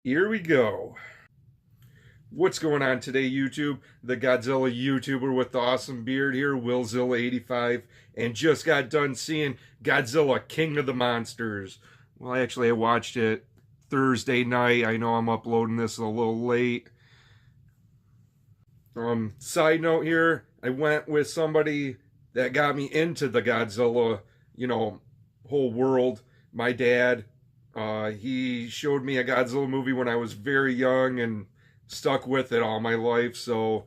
Here we go. What's going on today, YouTube? The Godzilla YouTuber with the awesome beard here, Willzilla85, and just got done seeing Godzilla King of the Monsters. Well, actually, I watched it Thursday night. I know I'm uploading this a little late. Side note here, I went with somebody that got me into the Godzilla, whole world. My dad. He showed me a Godzilla movie when I was very young and stuck with it all my life. So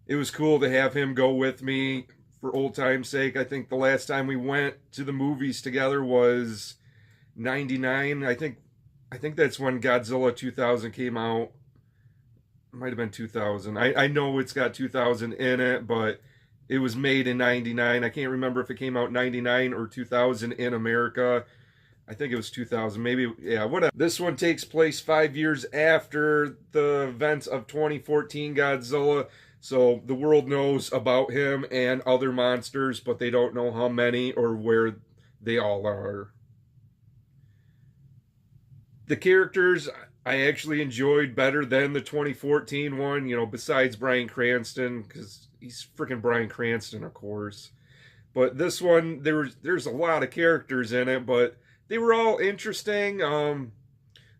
it was cool to have him go with me for old time's sake. I think the last time we went to the movies together was '99. I think that's when Godzilla 2000 came out. It might have been 2000. I know it's got 2000 in it, but it was made in '99. I can't remember if it came out '99 or 2000 in America. I think it was 2000, maybe, yeah, whatever. This one takes place 5 years after the events of 2014 Godzilla, so the world knows about him and other monsters, but they don't know how many or where they all are. The characters I actually enjoyed better than the 2014 one, besides Bryan Cranston, because he's freaking Bryan Cranston, of course. But this one, there's a lot of characters in it, but they were all interesting.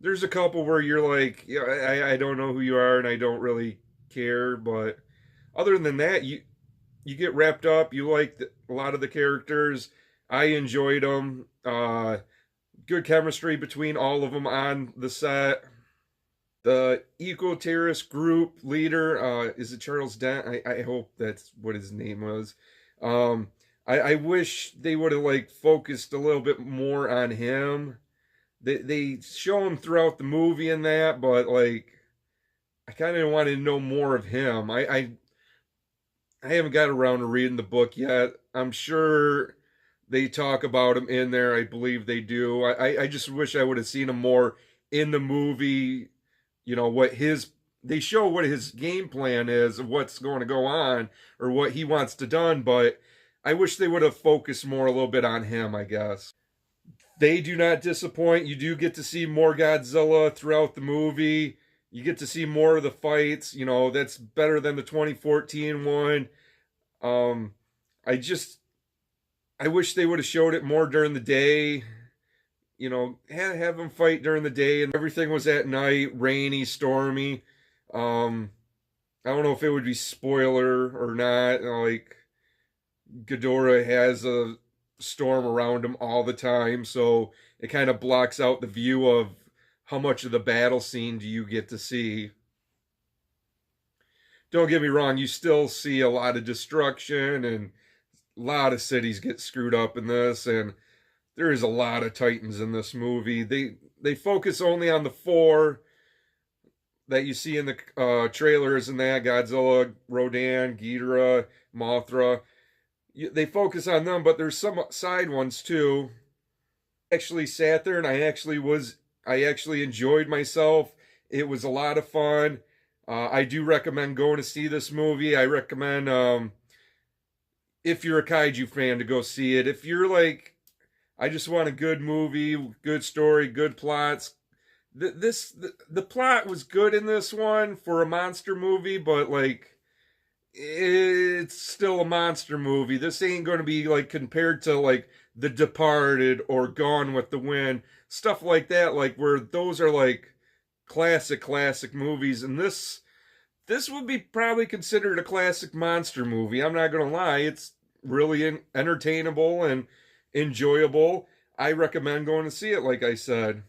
There's a couple where you're like, yeah, I don't know who you are and I don't really care, but other than that, you get wrapped up. You like a lot of the characters. I enjoyed them. Good chemistry between all of them on the set. The eco-terrorist group leader, is it Charles Dent? I hope that's what his name was. I wish they would have focused a little bit more on him. They show him throughout the movie and that, but I kind of wanted to know more of him. I haven't got around to reading the book yet. I'm sure they talk about him in there. I believe they do. I just wish I would have seen him more in the movie. They show what his game plan is of what's going to go on or what he wants to done, but I wish they would have focused more a little bit on him, I guess. They do not disappoint. You do get to see more Godzilla throughout the movie. You get to see more of the fights. That's better than the 2014 one. I wish they would have showed it more during the day. Have them fight during the day and everything was at night, rainy, stormy. I don't know if it would be spoiler or not. Ghidorah has a storm around him all the time, so it kind of blocks out the view of how much of the battle scene do you get to see. Don't get me wrong, you still see a lot of destruction and a lot of cities get screwed up in this, and there is a lot of Titans in this movie. They focus only on the four that you see in the trailers and that: Godzilla, Rodan, Ghidorah, Mothra. They focus on them, but there's some side ones too. Actually sat there and I actually enjoyed myself. It was a lot of fun. I do recommend going to see this movie. I recommend, if you're a kaiju fan, to go see it. If you're I just want a good movie, good story, good plots. The plot was good in this one for a monster movie, but it's still a monster movie. This ain't going to be compared to The Departed or Gone with the Wind, stuff like that, where those are classic movies, and this would be probably considered a classic monster movie. I'm not going to lie, it's really entertainable and enjoyable. I recommend going to see it, like I said.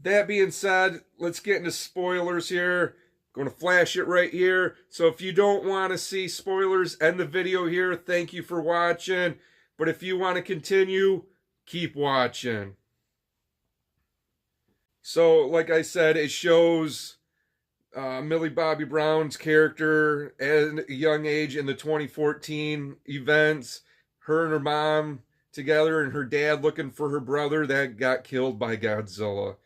That being said, let's get into spoilers here. Going to flash it right here. So if you don't want to see spoilers, end the video here. Thank you for watching. But if you want to continue, keep watching. So like I said, it shows Millie Bobby Brown's character at a young age in the 2014 events. Her and her mom together and her dad looking for her brother that got killed by Godzilla.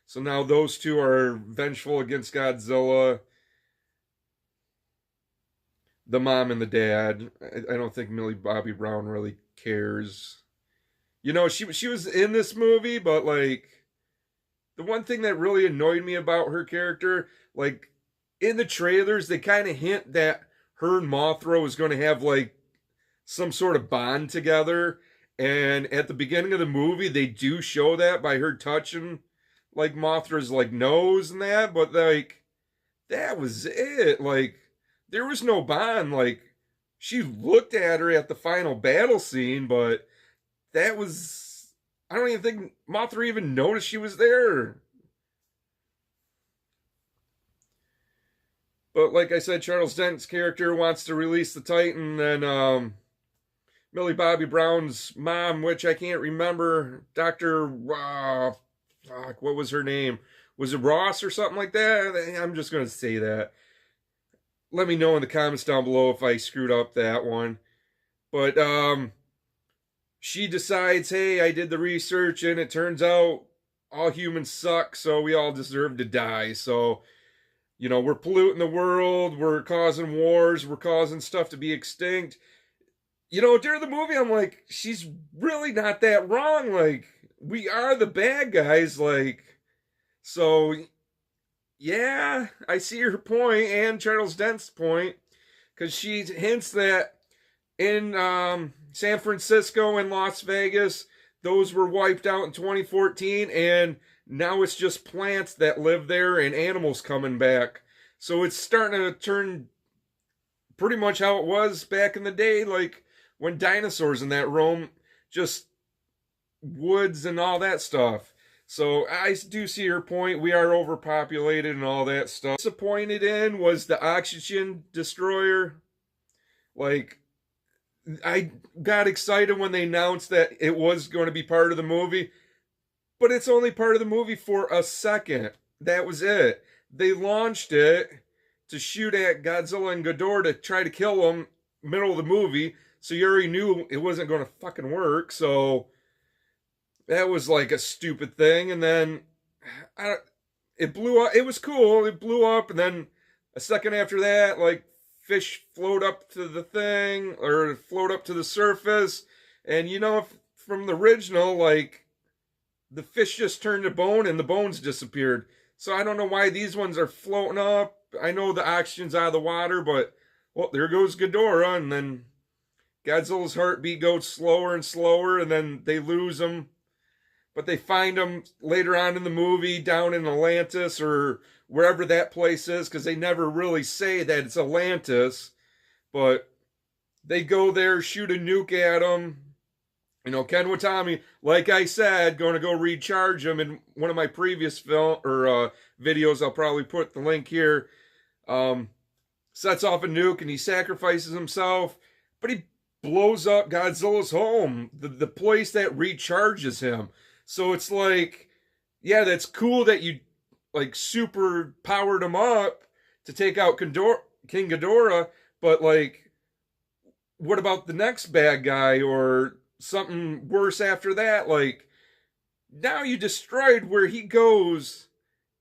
So now those two are vengeful against Godzilla. The mom and the dad. I don't think Millie Bobby Brown really cares. She was in this movie, but the one thing that really annoyed me about her character, like in the trailers, they kind of hint that her and Mothra was going to have like some sort of bond together. And at the beginning of the movie, they do show that by her touching like Mothra's like nose and that, but like that was it. Like there was no bond. Like she looked at her at the final battle scene, but that was, I don't even think Mothra even noticed she was there. But like I said, Charles Dent's character wants to release the Titan, and Millie Bobby Brown's mom, which I can't remember, Dr. Fuck, what was her name? Was it Ross or something like that? I'm just going to say that. Let me know in the comments down below if I screwed up that one. But she decides, hey, I did the research and it turns out all humans suck, so we all deserve to die. So, you know, we're polluting the world, we're causing wars, we're causing stuff to be extinct. You know, during the movie, I'm like, she's really not that wrong. Like, we are the bad guys. Like, so, yeah, I see her point and Charles Dent's point. Because she hints that in San Francisco and Las Vegas, those were wiped out in 2014. And now it's just plants that live there and animals coming back. So it's starting to turn pretty much how it was back in the day. Like, when dinosaurs in that roam, just woods and all that stuff. So I do see her point. We are overpopulated and all that stuff. Disappointed in was the oxygen destroyer. Like, I got excited when they announced that it was going to be part of the movie, but it's only part of the movie for a second. That was it. They launched it to shoot at Godzilla and Ghidorah to try to kill them middle of the movie. So you already knew it wasn't going to fucking work. So that was like a stupid thing. And then it blew up. It was cool. It blew up. And then a second after that, like fish float up to the thing or float up to the surface. And you know, from the original, like the fish just turned to bone and the bones disappeared. So I don't know why these ones are floating up. I know the oxygen's out of the water, but well, there goes Ghidorah. And then Godzilla's heartbeat goes slower and slower, and then they lose him. But they find him later on in the movie down in Atlantis or wherever that place is, because they never really say that it's Atlantis. But they go there, shoot a nuke at him. You know, Ken Watami, like I said, going to go recharge him in one of my previous videos. I'll probably put the link here. Sets off a nuke and he sacrifices himself, but he blows up Godzilla's home, the place that recharges him. So it's like, yeah, that's cool that you like super powered him up to take out King Ghidorah, but like, what about the next bad guy or something worse after that? Like, now you destroyed where he goes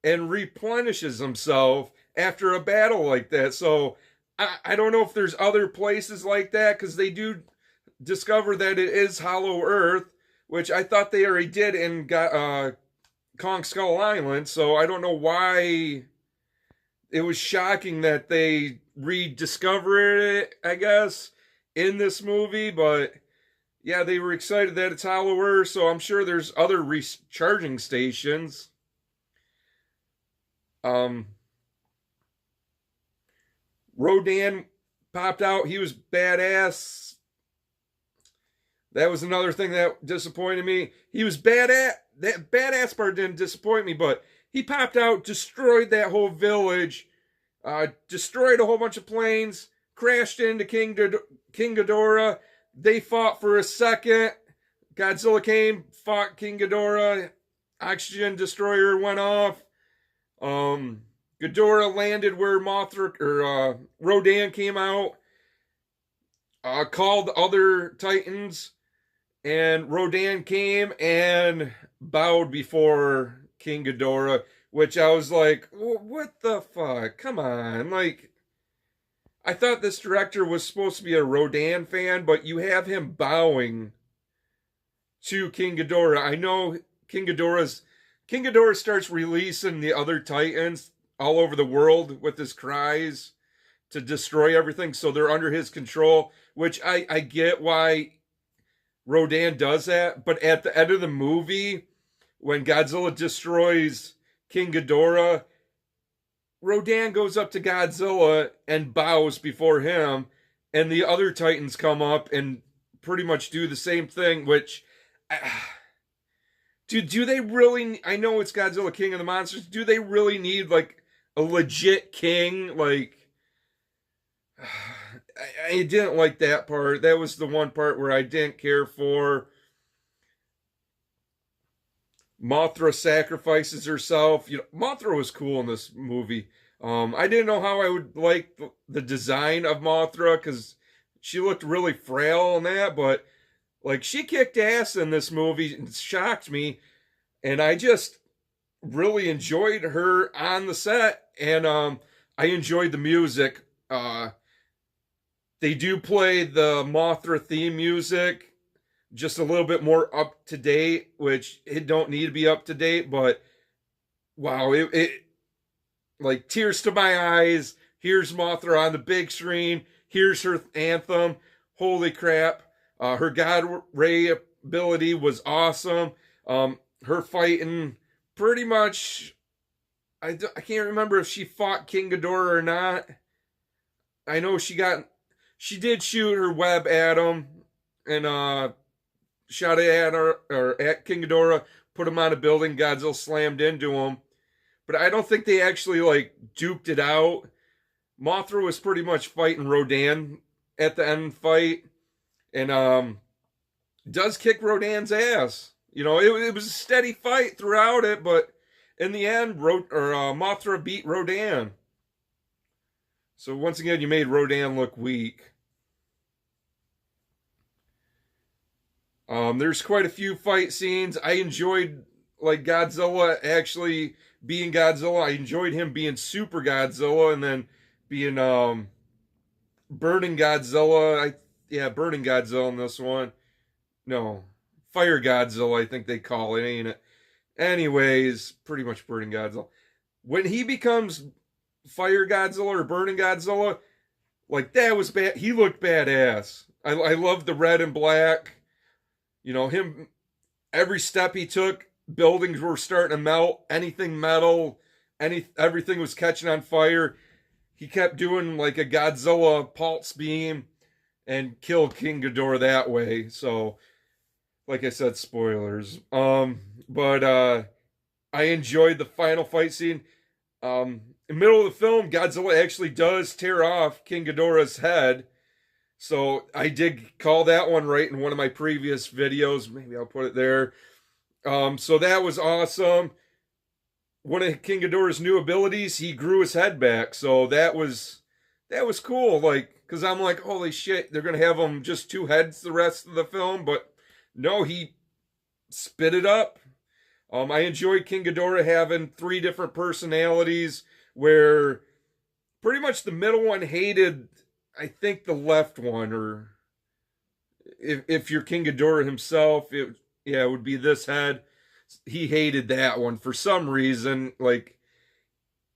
and replenishes himself after a battle like that. So I don't know if there's other places like that, because they do discover that it is Hollow Earth, which I thought they already did in Kong Skull Island. So I don't know why it was shocking that they rediscovered it, I guess, in this movie. But yeah, they were excited that it's Hollow Earth, so I'm sure there's other recharging stations. Rodan popped out. He was badass. That was another thing that disappointed me. He was badass. That badass part didn't disappoint me, but he popped out, destroyed that whole village, destroyed a whole bunch of planes, crashed into King Ghidorah. They fought for a second. Godzilla came, fought King Ghidorah. Oxygen destroyer went off. Ghidorah landed where Mothra or Rodan came out, called the other Titans, and Rodan came and bowed before King Ghidorah, which I was like, what the fuck? Come on. Like, I thought this director was supposed to be a Rodan fan, but you have him bowing to King Ghidorah. I know King Ghidorah's King Ghidorah starts releasing the other Titans all over the world with his cries to destroy everything, so they're under his control, which I get why Rodan does that, but at the end of the movie, when Godzilla destroys King Ghidorah, Rodan goes up to Godzilla and bows before him, and the other Titans come up and pretty much do the same thing, which... do they really... I know it's Godzilla, King of the Monsters. Do they really need, like, a legit king? Like... I didn't like that part. That was the one part where I didn't care for. Mothra sacrifices herself. You know, Mothra was cool in this movie. I didn't know how I would like the design of Mothra because she looked really frail and that, but like she kicked ass in this movie and shocked me, and I just really enjoyed her on the set, and I enjoyed the music. They do play the Mothra theme music just a little bit more up to date, which it don't need to be up to date, but wow, it like tears to my eyes. Here's Mothra on the big screen. Here's her anthem. Holy crap. Her God Ray ability was awesome. Her fighting pretty much, I can't remember if she fought King Ghidorah or not. I know she did shoot her web at him and shot it at her or at King Ghidorah, put him on a building. Godzilla slammed into him, but I don't think they actually like duked it out. Mothra was pretty much fighting Rodan at the end fight, and does kick Rodan's ass. You know, it was a steady fight throughout it, but in the end, Mothra beat Rodan. So once again, you made Rodan look weak. There's quite a few fight scenes. I enjoyed like Godzilla actually being Godzilla. I enjoyed him being Super Godzilla and then being Burning Godzilla. Burning Godzilla in this one. No, Fire Godzilla, I think they call it, ain't it? Anyways, pretty much Burning Godzilla. When he becomes Fire Godzilla or Burning Godzilla, like that was bad. He looked badass. I love the red and black. You know, him, every step he took, buildings were starting to melt. Anything metal, everything was catching on fire. He kept doing like a Godzilla pulse beam and killed King Ghidorah that way. So, like I said, spoilers. But I enjoyed the final fight scene. In the middle of the film, Godzilla actually does tear off King Ghidorah's head. So I did call that one right in one of my previous videos. Maybe I'll put it there. So that was awesome. One of King Ghidorah's new abilities, he grew his head back. So that was cool. Like, because I'm like, holy shit, they're going to have him just two heads the rest of the film. But no, he spit it up. I enjoyed King Ghidorah having 3 different personalities where pretty much the middle one hated, I think, the left one, or if you're King Ghidorah himself, it would be this head. He hated that one for some reason. Like,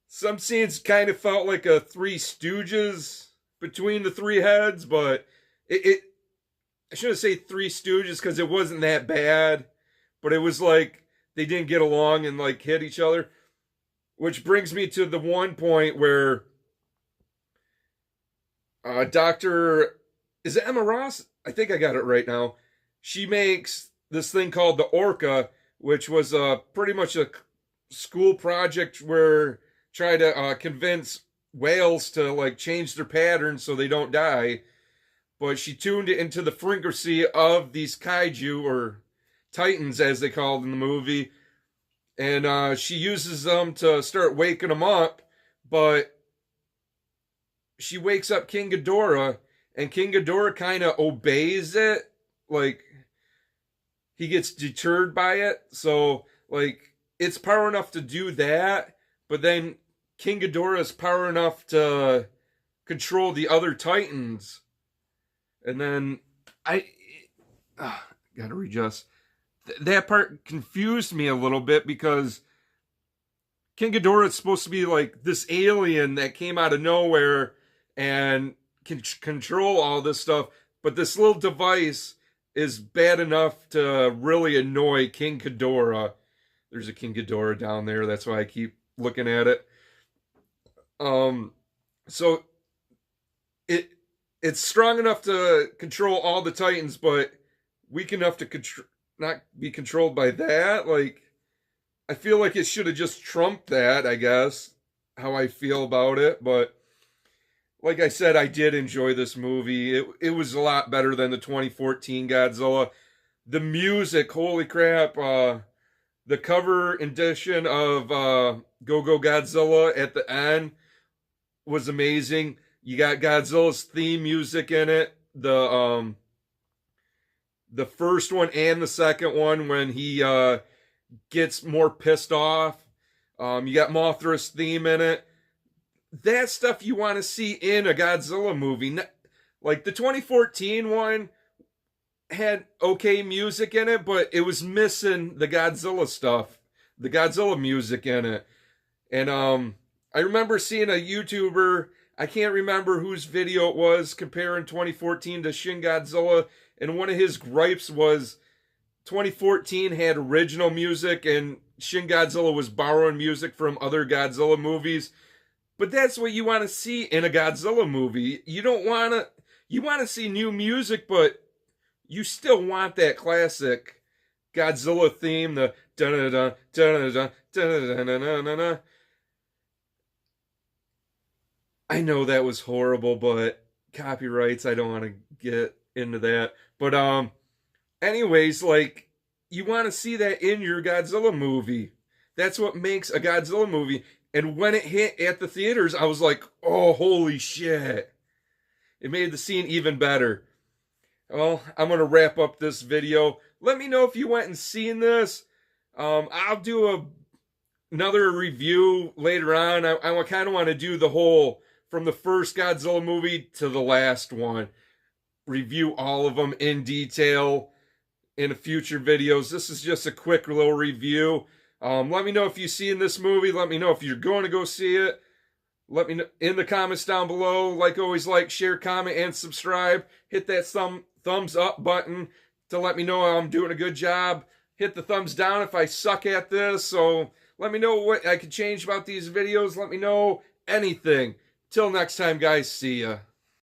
some scenes kind of felt like a Three Stooges between the 3 heads, but I shouldn't say Three Stooges because it wasn't that bad, but it was like they didn't get along and like hit each other. Which brings me to the one point where is it Emma Ross? I think I got it right now. She makes this thing called the Orca, which was pretty much a school project where try to convince whales to like change their patterns so they don't die. But she tuned it into the frequency of these kaiju, or titans as they called in the movie, and she uses them to start waking them up. But she wakes up King Ghidorah, and King Ghidorah kind of obeys it. Like, he gets deterred by it. So, like, it's power enough to do that, but then King Ghidorah is power enough to control the other titans. And then gotta readjust. that part confused me a little bit because King Ghidorah is supposed to be like this alien that came out of nowhere and can control all this stuff, but this little device is bad enough to really annoy King Ghidorah. There's a King Ghidorah down there. That's why I keep looking at it. So it's strong enough to control all the Titans, but weak enough to not be controlled by that. Like, I feel like it should have just trumped that, I guess, how I feel about it. But like I said, I did enjoy this movie. It was a lot better than the 2014 Godzilla. The music, holy crap, the cover edition of Go Go Godzilla at the end was amazing. You got Godzilla's theme music in it. The first one and the second one when he gets more pissed off. You got Mothra's theme in it. That stuff you want to see in a Godzilla movie. Like the 2014 one had okay music in it, but it was missing the Godzilla stuff, the Godzilla music in it. And I remember seeing a YouTuber, I can't remember whose video it was, comparing 2014 to Shin Godzilla, and one of his gripes was 2014 had original music and Shin Godzilla was borrowing music from other Godzilla movies. But that's what you want to see in a Godzilla movie. You want to see new music, but you still want that classic Godzilla theme, the da-da-da, da-da-da, da-da-da-da-da-da. I know that was horrible, but copyrights, I don't want to get into that. But anyways, like, you want to see that in your Godzilla movie. That's what makes a Godzilla movie. And when it hit at the theaters, I was like, oh, holy shit. It made the scene even better. Well, I'm going to wrap up this video. Let me know if you went and seen this. I'll do another review later on. I kind of want to do the whole, from the first Godzilla movie to the last one. Review all of them in detail in future videos. This is just a quick little review. Let me know if you've seen this movie. Let me know if you're going to go see it. Let me know in the comments down below. Like always, like, share, comment, and subscribe. Hit that thumbs up button to let me know I'm doing a good job. Hit the thumbs down if I suck at this. So let me know what I could change about these videos. Let me know anything. Till next time, guys. See ya.